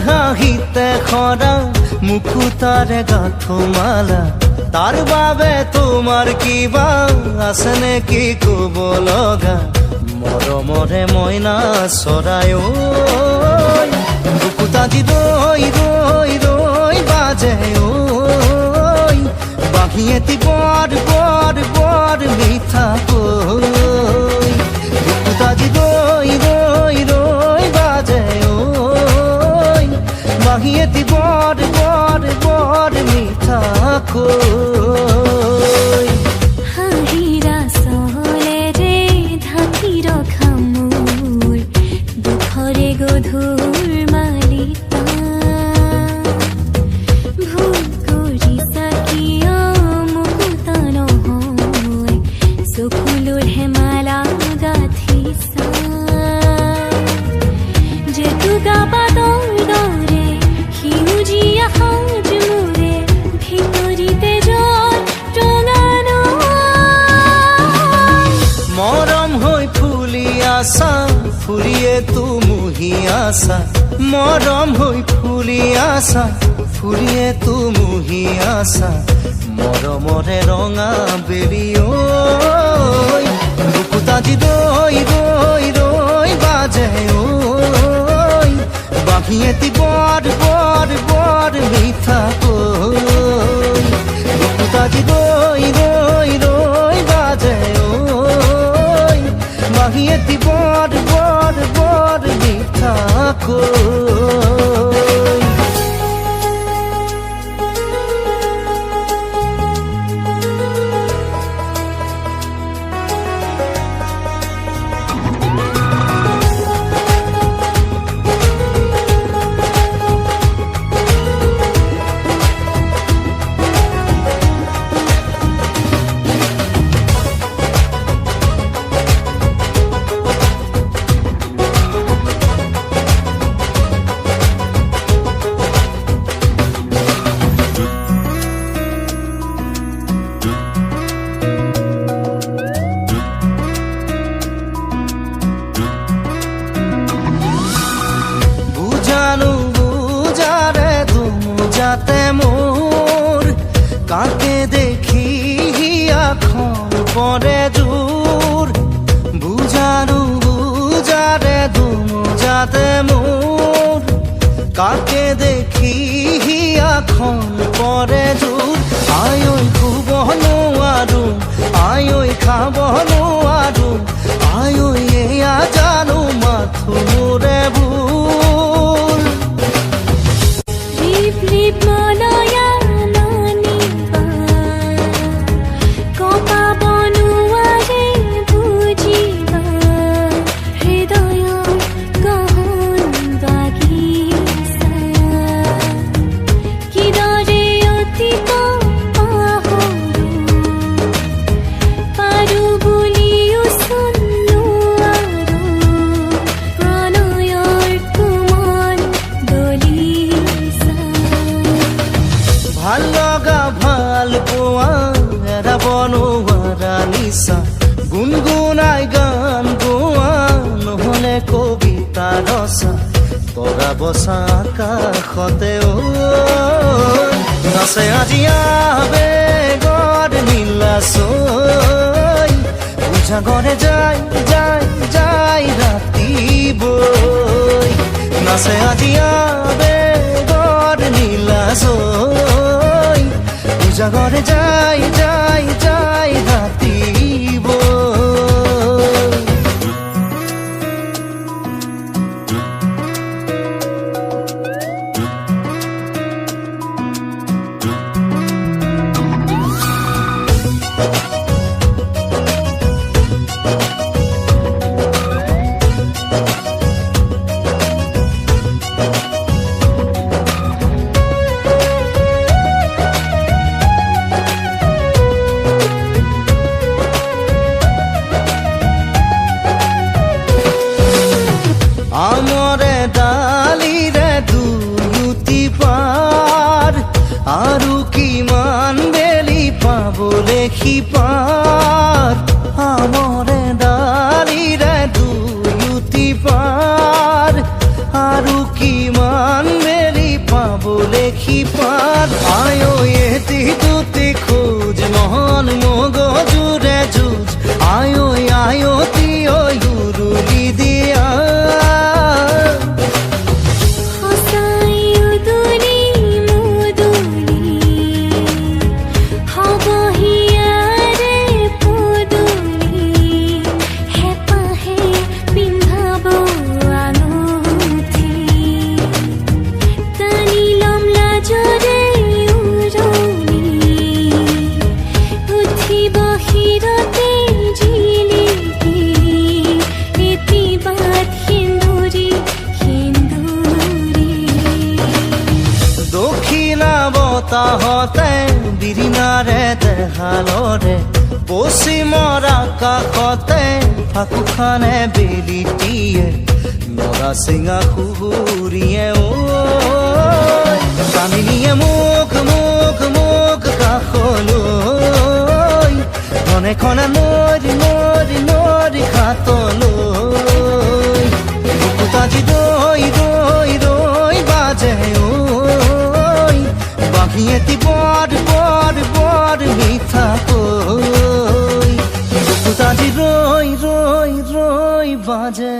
হাঁহিতে খৰা মুকুতাৰে গাঁথমালা তাৰ বাবে তোমাৰ কিবা আছে নেকি কব লগা মৰমৰে মইনা চৰাই ঐ বুকুতা দি ৰৈ ৰৈ ৰৈ বাজে ঐ বাঁহী এটি বৰ বৰ বৰ মিঠা কৈ বুকুতা দি ৰৈ ৰৈ ৰৈ বাজে বাঁহীয়েতি বৰ বৰ বৰ মিঠা কৈ হাঁহিৰা চলেৰে ঢাকি ৰখা মোৰ দুখৰে গধুৰ মালিতা ভুল কৰিছা কিয় মুকুতা নহয় চকুলোৰ হেমালা গাঁঠিছা জেতুকা পাতৰ দৰে সেউজীয়া সাজ মোৰে ভিতৰিতে জল ৰঙানো মৰম হৈ ফুলি আছা ফুলিয়ে তুমুহি আছা মৰম হৈ ফুলি আছা ফুলিয়ে তুমুহি আছা মৰমৰে ৰঙা বেলি ঐ বুকুতা দি ৰৈ ৰৈ ৰৈ বাজে ঐ বাঁহীয়েতি বৰ বৰ বৰ মিঠা কৈ বুকুতা দি ৰৈ ৰৈ ৰৈ বাজে ঐ বাঁহীয়েতি বৰ বৰ বৰ মিঠা কৈ কাকে দেখি এখন পরে দূর বুঝানো বুঝারে দুমু যাতে মোর কাকে দেখি এখন পরে দূর আয় খুব নোৱাৰো আয় খাব নোৱাৰো আয় এয়া জানো মাথো মোৰে ভুল ৰিপ ৰিপ মলয়া ভাল লগা ভাল পোৱা বনোৱাৰা নিচা গুণগুণাই গান গোৱা নহলে কবিতা ৰচা তৰা বচা আকাশতে নাচে আজি আবেগৰ নীলা চৈ উজাগৰে যাই যাই যাই ৰাতি বৈ নাচে আজি আবেগৰ নীলা চৈ উজাগৰে যাই যাই যাই ৰাতি কাষতে বিৰিণাৰে দেহালৰে বচি মৰা কাষতে ফাকুখানে বেলিটিয়ে নৰা চিঙা সুহুৰিয়ে কামিনীয়ে মোক মোক মোক কাষলৈ খনে খনে নৰি নৰি নৰি ঘাটলৈ বুকুতাজি ৰৈ ৰৈ ৰৈ বাজে বাঁহী এটি বৰ বৰ বৰ মিঠাকৈ বুকুতাজি ৰৈ ৰৈ ৰৈ বাজে